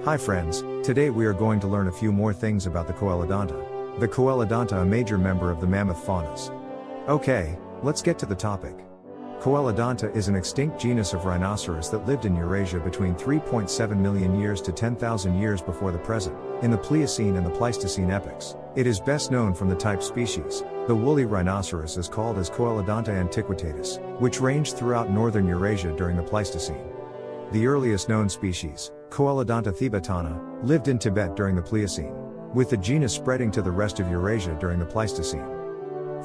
Hi friends, today we are going to learn a few more things about the Coelodonta. The Coelodonta, a major member of the mammoth faunas. Okay, let's get to the topic. Coelodonta is an extinct genus of rhinoceros that lived in Eurasia between 3.7 million years to 10,000 years before the present, in the Pliocene and the Pleistocene epochs. It is best known from the type species. The woolly rhinoceros is called as Coelodonta antiquitatis, which ranged throughout northern Eurasia during the Pleistocene. The earliest known species, Coelodonta thibetana, lived in Tibet during the Pliocene, with the genus spreading to the rest of Eurasia during the Pleistocene.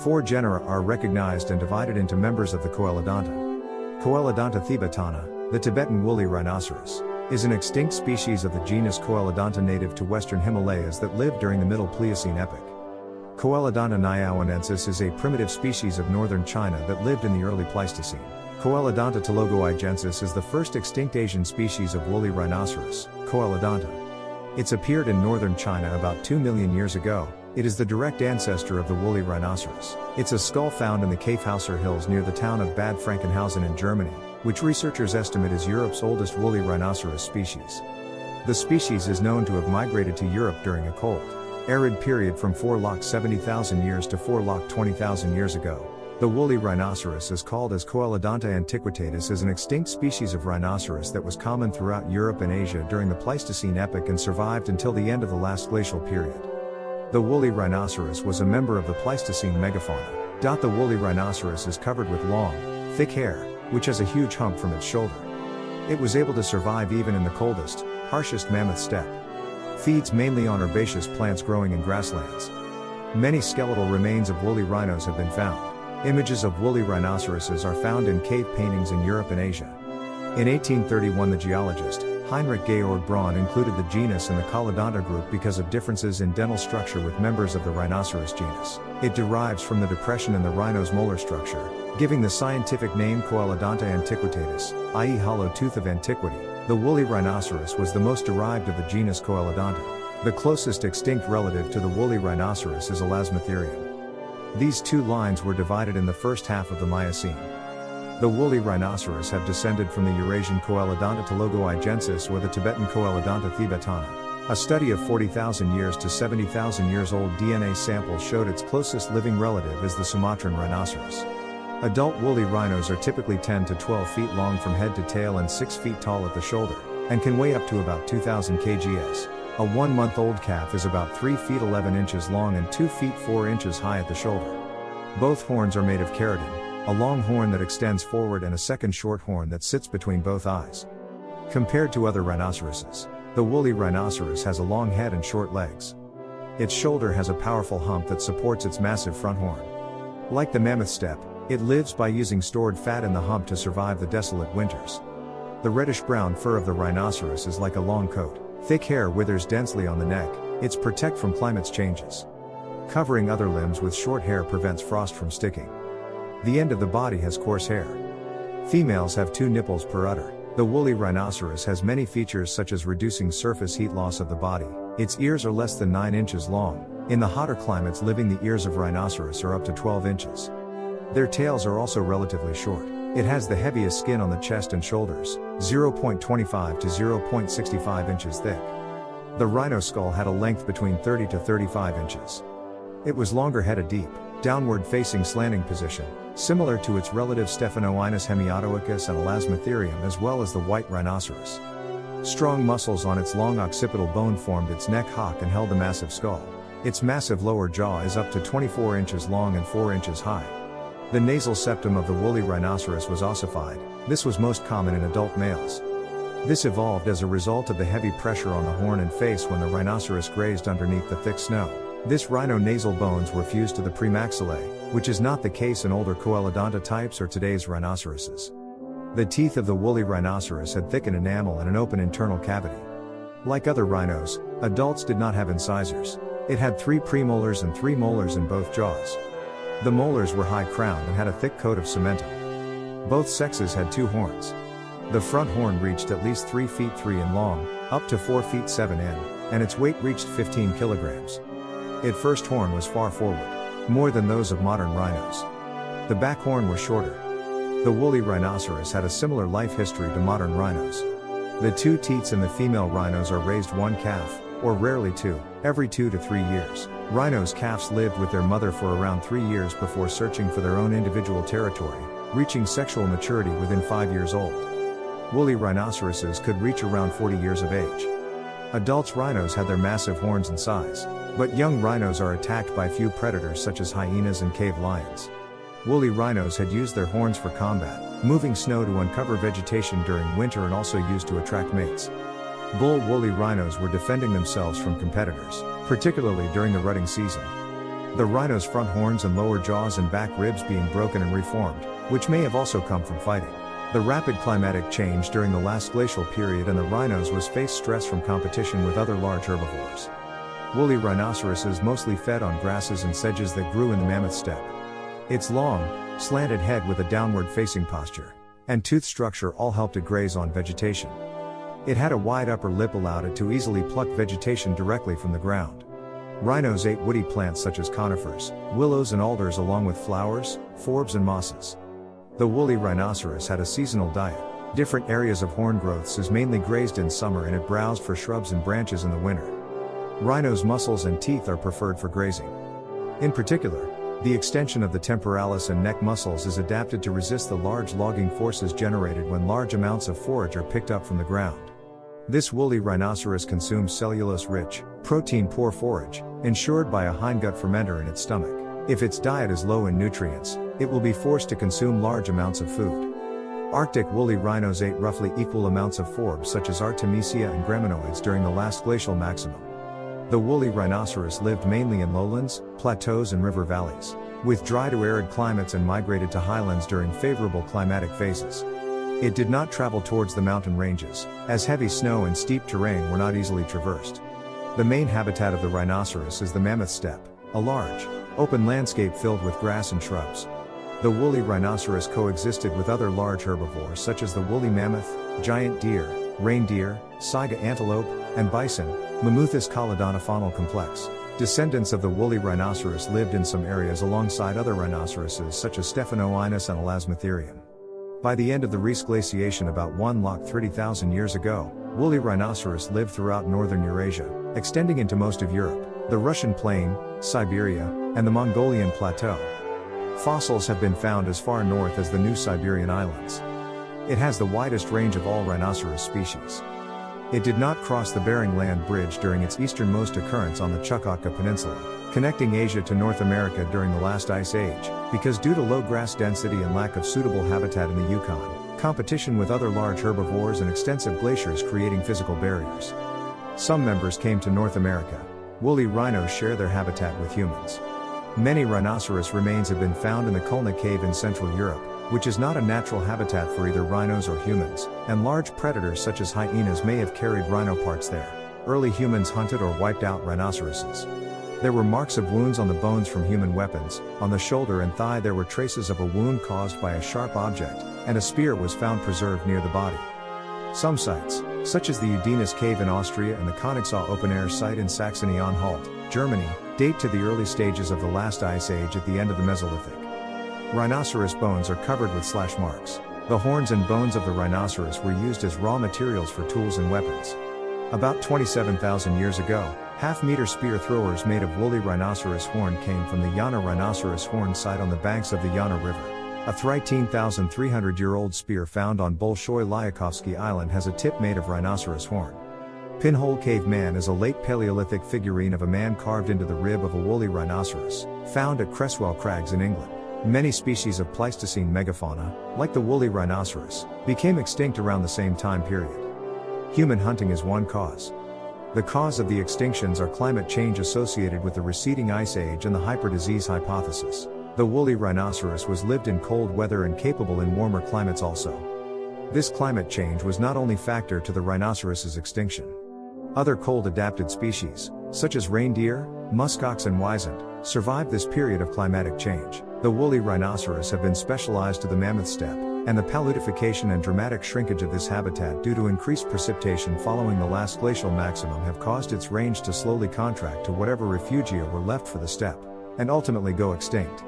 4 genera are recognized and divided into members of the Coelodonta. Coelodonta thibetana, the Tibetan woolly rhinoceros, is an extinct species of the genus Coelodonta native to western Himalayas that lived during the Middle Pliocene epoch. Coelodonta niaoanensis is a primitive species of northern China that lived in the early Pleistocene. Coelodonta tologoigensis is the first extinct Asian species of woolly rhinoceros, Coelodonta. It's appeared in northern China about 2 million years ago. It is the direct ancestor of the woolly rhinoceros. It's a skull found in the Kaifhauser Hills near the town of Bad Frankenhausen in Germany, which researchers estimate is Europe's oldest woolly rhinoceros species. The species is known to have migrated to Europe during a cold, arid period from 470,000 years to 420,000 years ago. The woolly rhinoceros is called as Coelodonta antiquitatis as an extinct species of rhinoceros that was common throughout Europe and Asia during the Pleistocene epoch and survived until the end of the last glacial period. The woolly rhinoceros was a member of the Pleistocene megafauna. The woolly rhinoceros is covered with long, thick hair, which has a huge hump from its shoulder. It was able to survive even in the coldest, harshest mammoth steppe. Feeds mainly on herbaceous plants growing in grasslands. Many skeletal remains of woolly rhinos have been found. Images of woolly rhinoceroses are found in cave paintings in Europe and Asia. In 1831, the geologist, Heinrich Georg Braun, included the genus in the Coelodonta group because of differences in dental structure with members of the rhinoceros genus. It derives from the depression in the rhino's molar structure, giving the scientific name Coelodonta antiquitatis, i.e. hollow tooth of antiquity. The woolly rhinoceros was the most derived of the genus Coelodonta. The closest extinct relative to the woolly rhinoceros is Elasmotherium. These two lines were divided in the first half of the Miocene. The woolly rhinoceros have descended from the Eurasian Coelodonta tologoigensis or the Tibetan Coelodonta thibetana. A study of 40,000 years to 70,000 years old DNA samples showed its closest living relative is the Sumatran rhinoceros. Adult woolly rhinos are typically 10 to 12 feet long from head to tail and 6 feet tall at the shoulder, and can weigh up to about 2,000 kgs. A 1-month-old calf is about 3 feet 11 inches long and 2 feet 4 inches high at the shoulder. Both horns are made of keratin, a long horn that extends forward and a second short horn that sits between both eyes. Compared to other rhinoceroses, the woolly rhinoceros has a long head and short legs. Its shoulder has a powerful hump that supports its massive front horn. Like the mammoth steppe, it lives by using stored fat in the hump to survive the desolate winters. The reddish-brown fur of the rhinoceros is like a long coat. Thick hair withers densely on the neck. It's protect from climate's changes. Covering other limbs with short hair prevents frost from sticking. The end of the body has coarse hair. Females have 2 nipples per udder. The woolly rhinoceros has many features such as reducing surface heat loss of the body. Its ears are less than 9 inches long. In the hotter climates living, the ears of rhinoceros are up to 12 inches. Their tails are also relatively short. It has the heaviest skin on the chest and shoulders, 0.25 to 0.65 inches thick. The rhino skull had a length between 30 to 35 inches. It was longer, had a deep, downward-facing slanting position, similar to its relative Stephanoinus hemiatoicus and Elasmotherium as well as the white rhinoceros. Strong muscles on its long occipital bone formed its neck hock and held the massive skull. Its massive lower jaw is up to 24 inches long and 4 inches high. The nasal septum of the woolly rhinoceros was ossified. This was most common in adult males. This evolved as a result of the heavy pressure on the horn and face when the rhinoceros grazed underneath the thick snow. This rhino nasal bones were fused to the premaxillae, which is not the case in older Coelodonta types or today's rhinoceroses. The teeth of the woolly rhinoceros had thickened enamel and an open internal cavity. Like other rhinos, adults did not have incisors. It had 3 premolars and 3 molars in both jaws. The molars were high-crowned and had a thick coat of cementum. Both sexes had 2 horns. The front horn reached at least 3 feet 3 in long, up to 4 feet 7 in, and its weight reached 15 kilograms. Its first horn was far forward, more than those of modern rhinos. The back horn was shorter. The woolly rhinoceros had a similar life history to modern rhinos. The two teats in the female rhinos are raised one calf, or rarely two, every 2 to 3 years. Rhinos calves lived with their mother for around 3 years before searching for their own individual territory, reaching sexual maturity within 5 years old. Woolly rhinoceroses could reach around 40 years of age. Adults rhinos had their massive horns and size, but young rhinos are attacked by few predators such as hyenas and cave lions. Woolly rhinos had used their horns for combat, moving snow to uncover vegetation during winter and also used to attract mates. Bull woolly rhinos were defending themselves from competitors, particularly during the rutting season. The rhino's front horns and lower jaws and back ribs being broken and reformed, which may have also come from fighting. The rapid climatic change during the last glacial period and the rhinos was faced stress from competition with other large herbivores. Woolly rhinoceroses mostly fed on grasses and sedges that grew in the mammoth steppe. Its long, slanted head with a downward-facing posture and tooth structure all helped it graze on vegetation. It had a wide upper lip allowed it to easily pluck vegetation directly from the ground. Rhinos ate woody plants such as conifers, willows and alders along with flowers, forbs and mosses. The woolly rhinoceros had a seasonal diet. Different areas of horn growths is mainly grazed in summer and it browsed for shrubs and branches in the winter. Rhinos' muscles and teeth are preferred for grazing. In particular, the extension of the temporalis and neck muscles is adapted to resist the large logging forces generated when large amounts of forage are picked up from the ground. This woolly rhinoceros consumes cellulose-rich, protein-poor forage, ensured by a hindgut fermenter in its stomach. If its diet is low in nutrients, it will be forced to consume large amounts of food. Arctic woolly rhinos ate roughly equal amounts of forbs such as Artemisia and Graminoids during the last glacial maximum. The woolly rhinoceros lived mainly in lowlands, plateaus and river valleys, with dry to arid climates and migrated to highlands during favorable climatic phases. It did not travel towards the mountain ranges, as heavy snow and steep terrain were not easily traversed. The main habitat of the rhinoceros is the mammoth steppe, a large, open landscape filled with grass and shrubs. The woolly rhinoceros coexisted with other large herbivores such as the woolly mammoth, giant deer, reindeer, saiga antelope, and bison, Mammuthus Coelodonta faunal complex. Descendants of the woolly rhinoceros lived in some areas alongside other rhinoceroses such as Stephanoinus and Elasmotherium. By the end of the Rhys glaciation about 130,000 years ago, woolly rhinoceros lived throughout northern Eurasia, extending into most of Europe, the Russian plain, Siberia, and the Mongolian plateau. Fossils have been found as far north as the New Siberian Islands. It has the widest range of all rhinoceros species. It did not cross the Bering Land Bridge during its easternmost occurrence on the Chukotka Peninsula, connecting Asia to North America during the last ice age, because due to low grass density and lack of suitable habitat in the Yukon, competition with other large herbivores and extensive glaciers creating physical barriers. Some members came to North America. Woolly rhinos share their habitat with humans. Many rhinoceros remains have been found in the Kulna Cave in Central Europe, which is not a natural habitat for either rhinos or humans, and large predators such as hyenas may have carried rhino parts there. Early humans hunted or wiped out rhinoceroses. There were marks of wounds on the bones from human weapons. On the shoulder and thigh there were traces of a wound caused by a sharp object, and a spear was found preserved near the body. Some sites, such as the Udinus Cave in Austria and the Königsau open-air site in Saxony-Anhalt, Germany, date to the early stages of the last ice age at the end of the Mesolithic. Rhinoceros bones are covered with slash marks. The horns and bones of the rhinoceros were used as raw materials for tools and weapons. About 27,000 years ago, half-meter spear throwers made of woolly rhinoceros horn came from the Yana rhinoceros horn site on the banks of the Yana River. A 13,300-year-old spear found on Bolshoi Lyakovsky Island has a tip made of rhinoceros horn. Pinhole Cave Man is a late Paleolithic figurine of a man carved into the rib of a woolly rhinoceros, found at Cresswell Crags in England. Many species of Pleistocene megafauna, like the woolly rhinoceros, became extinct around the same time period. Human hunting is one cause. The cause of the extinctions are climate change associated with the receding ice age and the hyperdisease hypothesis. The woolly rhinoceros was lived in cold weather and capable in warmer climates also. This climate change was not only factor to the rhinoceros's extinction. Other cold-adapted species, such as reindeer, muskox and wisent, survived this period of climatic change. The woolly rhinoceros have been specialized to the mammoth steppe, and the paludification and dramatic shrinkage of this habitat due to increased precipitation following the last glacial maximum have caused its range to slowly contract to whatever refugia were left for the steppe, and ultimately go extinct.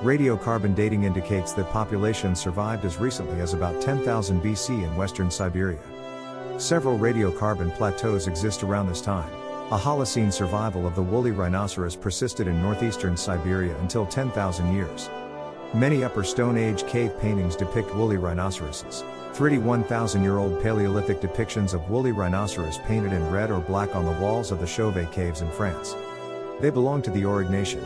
Radiocarbon dating indicates that populations survived as recently as about 10,000 BC in western Siberia. Several radiocarbon plateaus exist around this time. A Holocene survival of the woolly rhinoceros persisted in northeastern Siberia until 10,000 years. Many Upper Stone Age cave paintings depict woolly rhinoceroses. 31,000-year-old Paleolithic depictions of woolly rhinoceros painted in red or black on the walls of the Chauvet caves in France. They belong to the Aurignacian.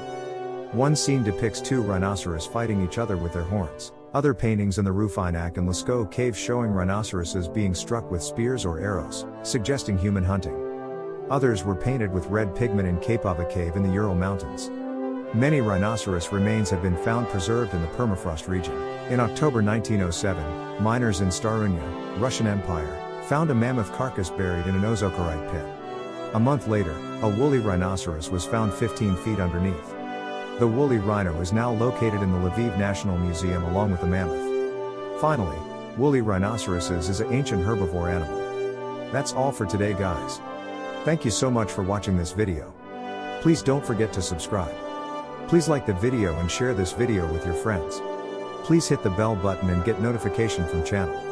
One scene depicts two rhinoceros fighting each other with their horns. Other paintings in the Rufinac and Lascaux caves showing rhinoceroses being struck with spears or arrows, suggesting human hunting. Others were painted with red pigment in Kapava cave in the Ural Mountains. Many rhinoceros remains have been found preserved in the permafrost region. In October 1907, miners in Starunia, Russian Empire, found a mammoth carcass buried in an ozokorite pit. A month later, a woolly rhinoceros was found 15 feet underneath. The woolly rhino is now located in the Lviv National Museum along with the mammoth. Finally, woolly rhinoceroses is an ancient herbivore animal. That's all for today, guys. Thank you so much for watching this video. Please don't forget to subscribe. Please like the video and share this video with your friends. Please hit the bell button and get notification from channel.